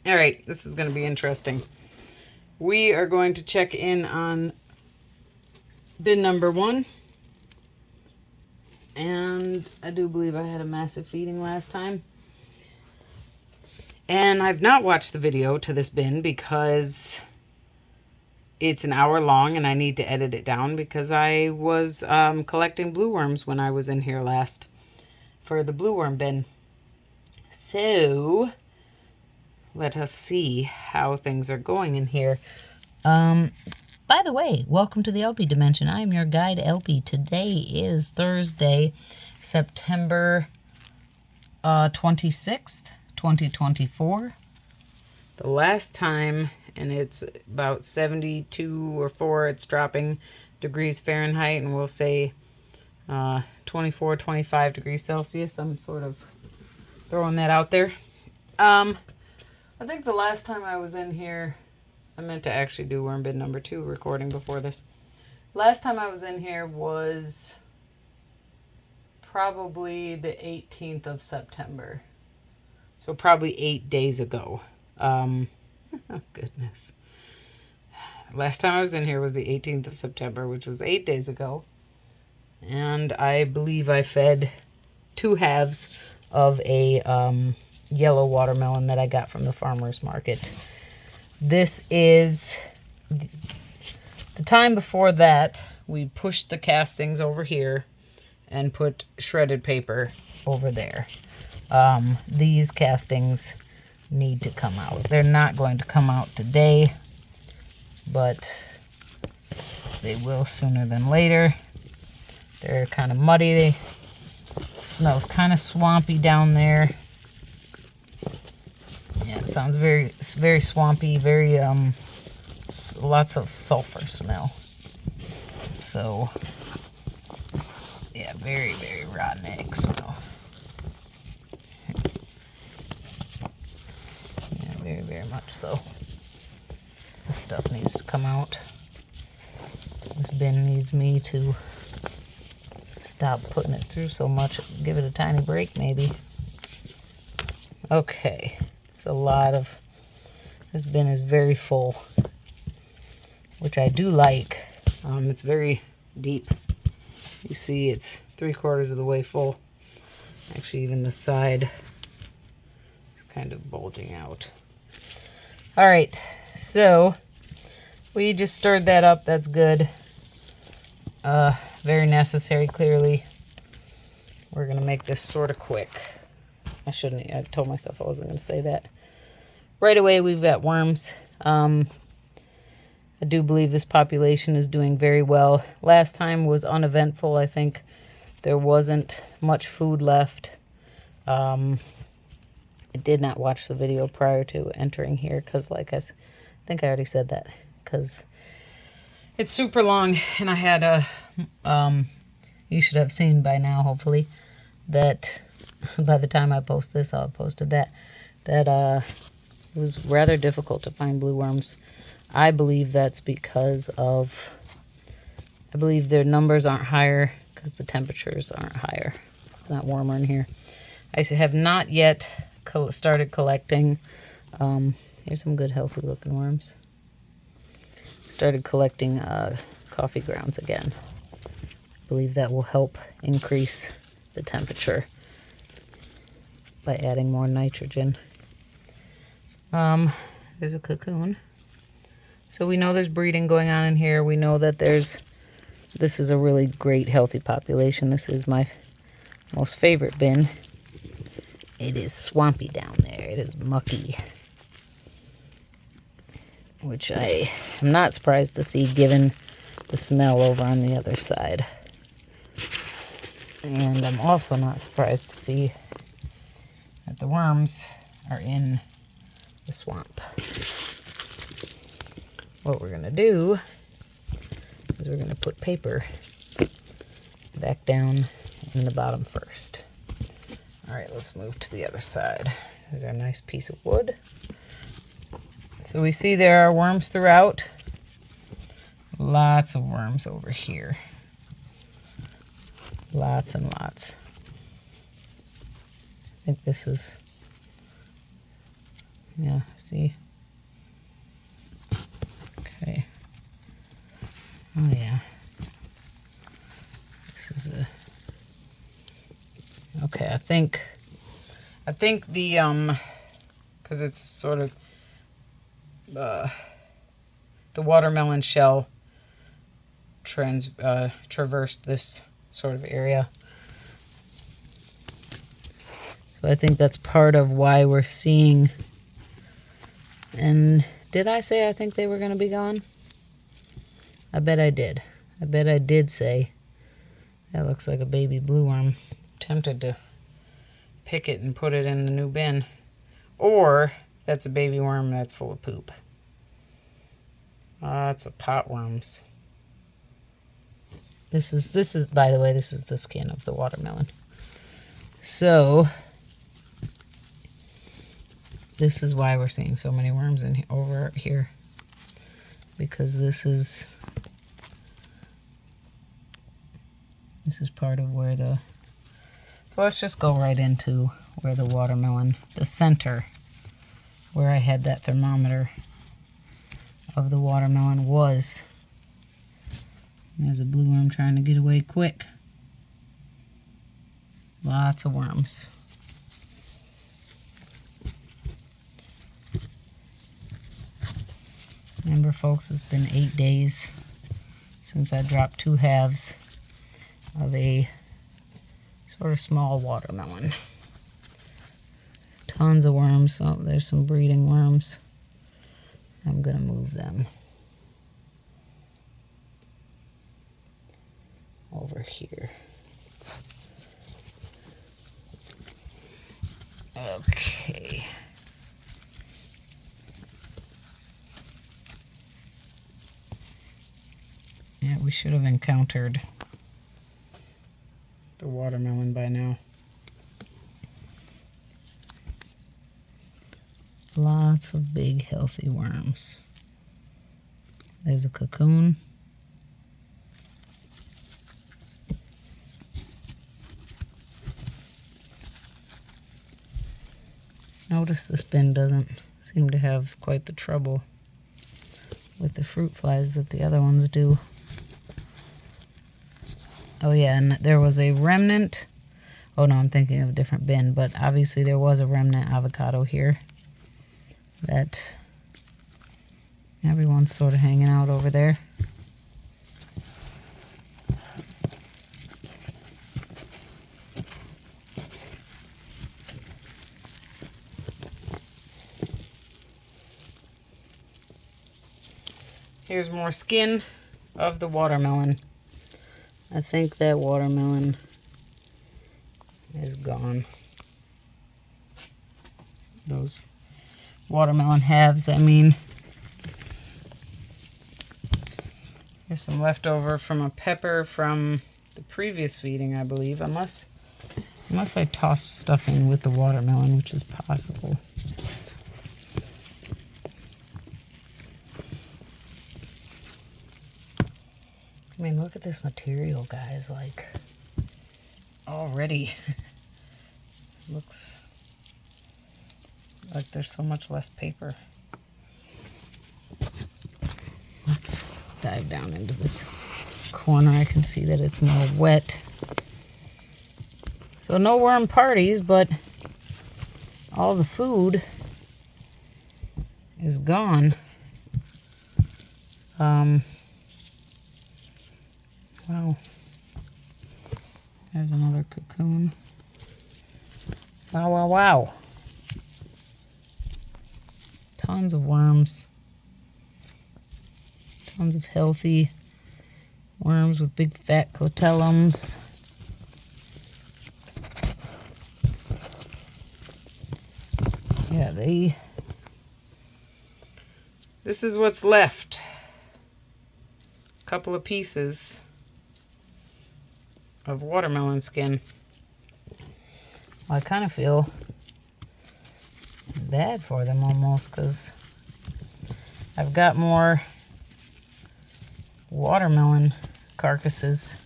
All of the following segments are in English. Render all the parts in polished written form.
All right, this is going to be interesting. We are going to check in on bin number 1. And I do believe I had a massive feeding last time. And I've not watched the video to this bin because it's an hour long and I need to edit it down because I was collecting blue worms when I was in here last for the blue worm bin. So let us see how things are going in here. By the way, welcome to the theElpyDimension. I am your guide, Elpy. Today is Thursday, September 26th, 2024. The last time, and it's about 72 or 4, it's dropping degrees Fahrenheit, and we'll say 24, 25 degrees Celsius. I'm sort of throwing that out there. I think the last time I was in here, I meant to actually do worm bin number 2 recording before this. Last time I was in here was probably the 18th of September. So probably 8 days ago. Oh, goodness. Last time I was in here was the 18th of September, which was 8 days ago. And I believe I fed 2 halves of a yellow watermelon that I got from the farmer's market. This is the time before that. We pushed the castings over here and put shredded paper over there. These castings need to come out. They're not going to come out today, but they will sooner than later. They're kind of muddy. It smells kind of swampy down there. Yeah, it sounds very swampy, very, lots of sulfur smell. So, yeah, very, very rotten egg smell. Yeah, very, very much so. This stuff needs to come out. This bin needs me to stop putting it through so much. Give it a tiny break, maybe. Okay. It's a lot of, this bin is very full, which I do like. It's very deep. You see it's 3/4 of the way full. Actually, even the side is kind of bulging out. All right, so we just stirred that up. That's good. Very necessary, clearly. We're going to make this sort of quick. I told myself I wasn't going to say that. Right away, we've got worms. I do believe this population is doing very well. Last time was uneventful. I think there wasn't much food left. I did not watch the video prior to entering here because, like I think I already said that, because it's super long, and I had a, you should have seen by now, hopefully, that by the time I post this, I'll have posted that it was rather difficult to find blue worms. I believe that's because of, I believe their numbers aren't higher because the temperatures aren't higher. It's not warmer in here. I have not yet started collecting, here's some good healthy looking worms. Started collecting coffee grounds again. I believe that will help increase the temperature by adding more nitrogen. There's a cocoon. So we know there's breeding going on in here. We know that this is a really great healthy population. This is my most favorite bin. It is swampy down there. It is mucky, which I am not surprised to see given the smell over on the other side. And I'm also not surprised to see that the worms are in the swamp. What we're going to do is we're going to put paper back down in the bottom first. All right, let's move to the other side. There's our nice piece of wood. So we see there are worms throughout. Lots of worms over here. Lots and lots. I think this is, Yeah, see? Okay. Oh yeah. This is a... Okay, I think the, because it's sort of, the watermelon shell traversed this sort of area. So I think that's part of why we're seeing... And did I say I think they were going to be gone? I bet I did. I bet I did say that looks like a baby blue worm. Tempted to pick it and put it in the new bin. Or that's a baby worm that's full of poop. It's a pot worms. This is by the way, this is the skin of the watermelon. So this is why we're seeing so many worms over here. Because this is part of where the... So let's just go right into where the watermelon, the center, where I had that thermometer of the watermelon was. There's a blue worm trying to get away quick. Lots of worms. Remember, folks, it's been 8 days since I dropped 2 halves of a sort of small watermelon. Tons of worms. Oh, there's some breeding worms. I'm going to move them over here. Okay. Yeah, we should have encountered the watermelon by now. Lots of big, healthy worms. There's a cocoon. Notice this bin doesn't seem to have quite the trouble with the fruit flies that the other ones do. Oh yeah, and there was a remnant. Oh no, I'm thinking of a different bin, but obviously there was a remnant avocado here that everyone's sort of hanging out over there. Here's more skin of the watermelon. I think that watermelon is gone. Those watermelon halves, I mean. There's some leftover from a pepper from the previous feeding, I believe, unless I toss stuff in with the watermelon, which is possible. I mean, look at this material, guys. Like, already looks like there's so much less paper. Let's dive down into this corner. I can see that it's more wet. So no worm parties, but all the food is gone. Wow. There's another cocoon. Wow, wow, wow. Tons of worms. Tons of healthy worms with big fat clitellums. Yeah, this is what's left. A couple of pieces of watermelon skin. I kind of feel bad for them almost, because I've got more watermelon carcasses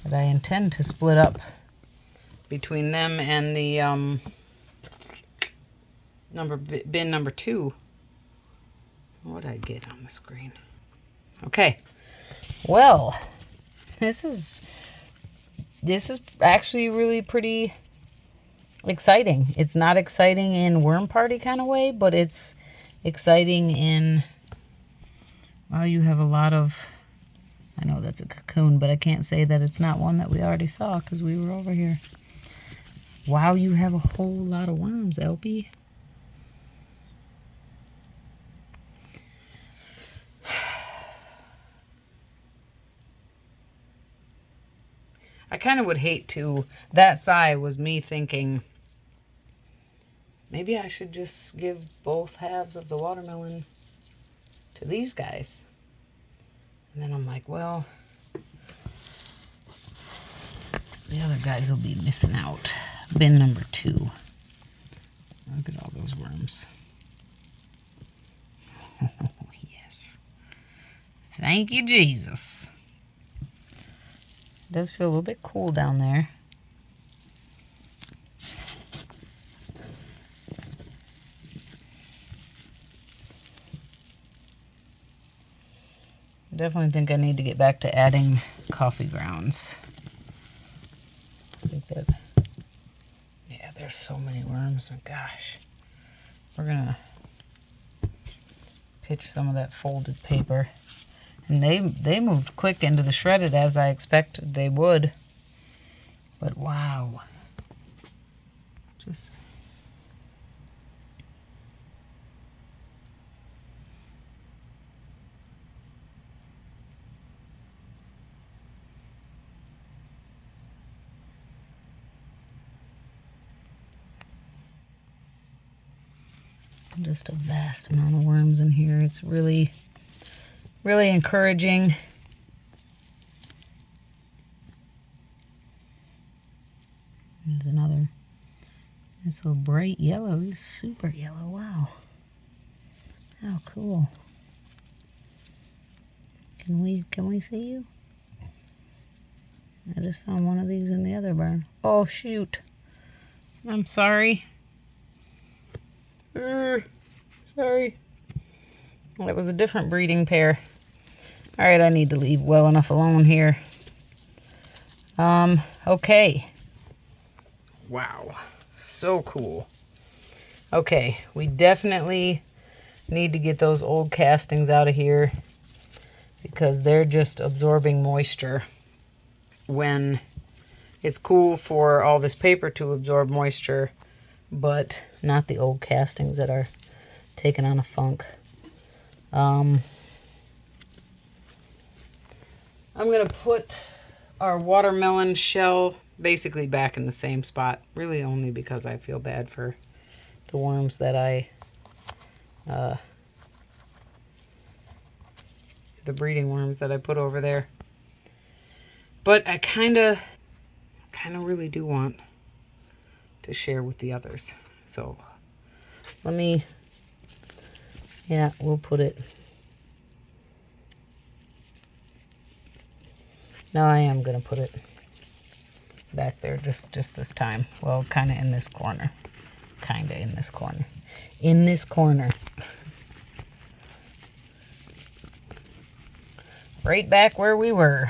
that I intend to split up between them and the bin number 2. What did I get on the screen? Okay. Well, this is actually really pretty exciting. It's not exciting in worm party kind of way, but it's exciting in, well, you have a lot of, I know that's a cocoon, but I can't say that it's not one that we already saw because we were over here. Wow, you have a whole lot of worms, Elpy. I kind of would hate to, that sigh was me thinking, maybe I should just give both halves of the watermelon to these guys. And then I'm like, well, the other guys will be missing out. Bin number 2. Look at all those worms. Oh, yes. Thank you, Jesus. It does feel a little bit cool down there. I definitely think I need to get back to adding coffee grounds. I think that, yeah, there's so many worms. Oh, gosh. We're going to pitch some of that folded paper. And they moved quick into the shredded as I expected they would. But wow. Just... just a vast amount of worms in here. It's really, really encouraging. There's another. It's so bright yellow. It's super yellow. Wow. How cool. Can we see you? I just found one of these in the other barn. Oh shoot. I'm sorry. Sorry. That was a different breeding pair. Alright, I need to leave well enough alone here. Okay. Wow. So cool. Okay, we definitely need to get those old castings out of here because they're just absorbing moisture. When it's cool for all this paper to absorb moisture, but not the old castings that are taking on a funk. I'm going to put our watermelon shell basically back in the same spot, really only because I feel bad for the worms that the breeding worms that I put over there. But I kind of really do want to share with the others. So let me, yeah, we'll put it. No, I am going to put it back there just this time. Well, kind of in this corner. Kind of in this corner. In this corner. Right back where we were.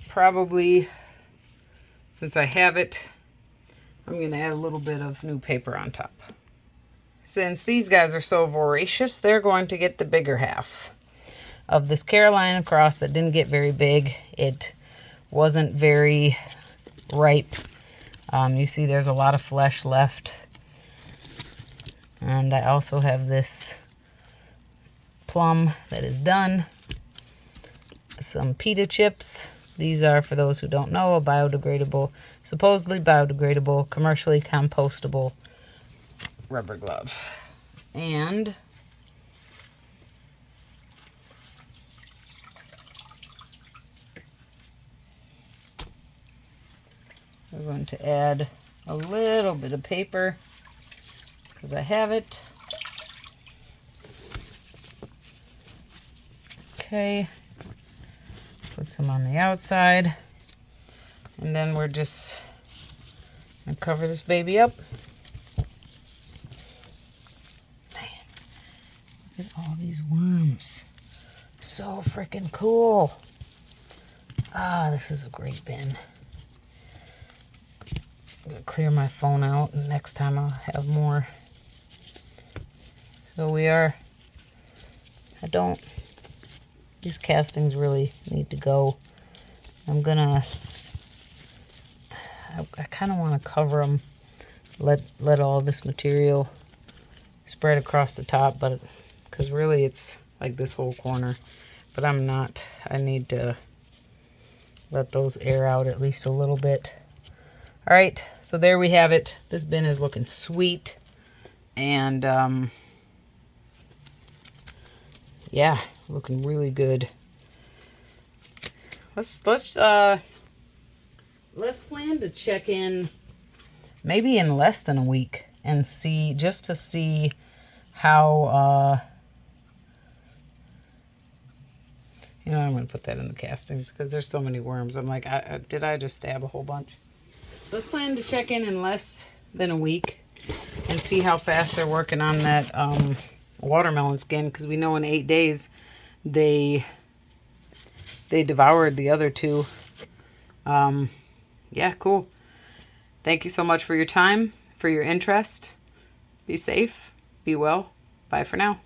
Probably, since I have it, I'm going to add a little bit of new paper on top. Since these guys are so voracious, they're going to get the bigger half of this Carolina cross that didn't get very big. It wasn't very ripe. You see there's a lot of flesh left. And I also have this plum that is done. Some pita chips. These are, for those who don't know, a biodegradable, supposedly biodegradable, commercially compostable rubber glove. And we're going to add a little bit of paper because I have it. Okay. Put some on the outside. And then we're just going to cover this baby up. Man, look at all these worms. So freaking cool. Ah, this is a great bin. I'm going to clear my phone out, and next time I'll have more. So these castings really need to go. I kind of want to cover them, let all this material spread across the top, but because really it's like this whole corner, but I'm not. I need to let those air out at least a little bit. All right, so there we have it. This bin is looking sweet, and yeah, looking really good. Let's plan to check in maybe in less than a week and see, just to see how you know, I'm going to put that in the castings because there's so many worms. I'm like, did I just stab a whole bunch? Let's plan to check in less than a week and see how fast they're working on that watermelon skin, because we know in 8 days they devoured the other two. Yeah, cool. Thank you so much for your time, for your interest. Be safe, be well. Bye for now.